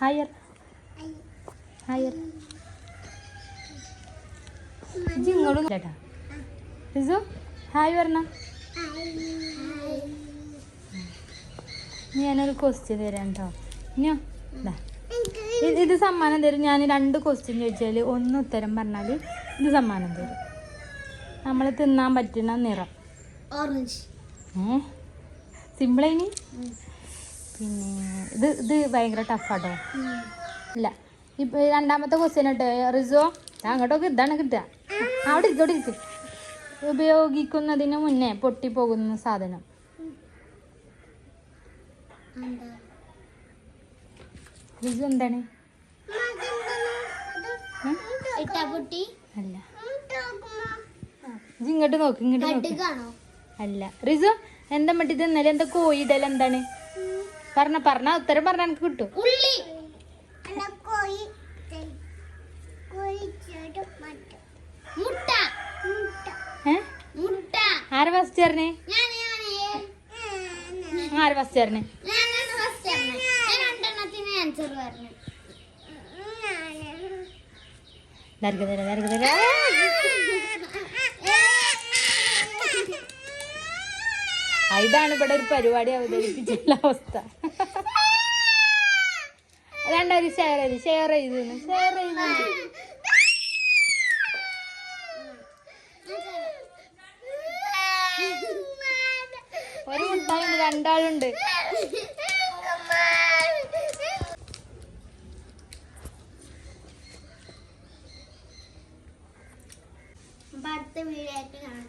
Higher higher ഇങ്ങോട്ടും ചേട്ടാ റിസു hi പറഞ്ഞ. ഞാനൊരു ക്വസ്റ്റ്യൻ തരാം കേട്ടോ. ഇനിയോ ഇത് സമ്മാനം തരും. ഞാൻ 2 ക്വസ്റ്റ്യൻ ചോദിച്ചാൽ 1 ഉത്തരം പറഞ്ഞാൽ ഇത് സമ്മാനം തരും. നമ്മൾ തിന്നാൻ പറ്റുന്ന നിറം ഓറഞ്ച്. സിമ്പിളേനി. പിന്നെ ഇത് ഭയങ്കര ടഫാട്ടോ. ഇല്ല ഇപ്പം 2ാമത്തെ ക്വസ്റ്റ്യൻ ഇട്ടോ റിസോ. അങ്ങോട്ടൊക്കെ ഇതാണ് കിട്ടുക. അവിടെ ഇരിക്കും. ഉപയോഗിക്കുന്നതിന് മുന്നേ പൊട്ടിപ്പോകുന്ന സാധനം റിസു എന്താണ്? അല്ല ഇങ്ങോട്ട് നോക്ക് അല്ല റിസു. എന്താ മട്ടി തിന്നല്? എന്താ കോഴിടൽ എന്താണ്? പറഞ്ഞ ഉത്തരം പറഞ്ഞ എനിക്ക് കിട്ടും. ആര് ഫസ്റ്റ് പറഞ്ഞേ? ആര് ഫസ്റ്റ് പറഞ്ഞേ? ഇതാണ് ഇവിടെ ഒരു പരിപാടി അവതരിപ്പിച്ചുള്ള അവസ്ഥ. 2 ഷെയർ ചെയ്തു. ഒരു മുട്ടാളുണ്ട്, 2 ആളുണ്ട്. അടുത്ത വീഡിയോ ആയിട്ട് കാണാം.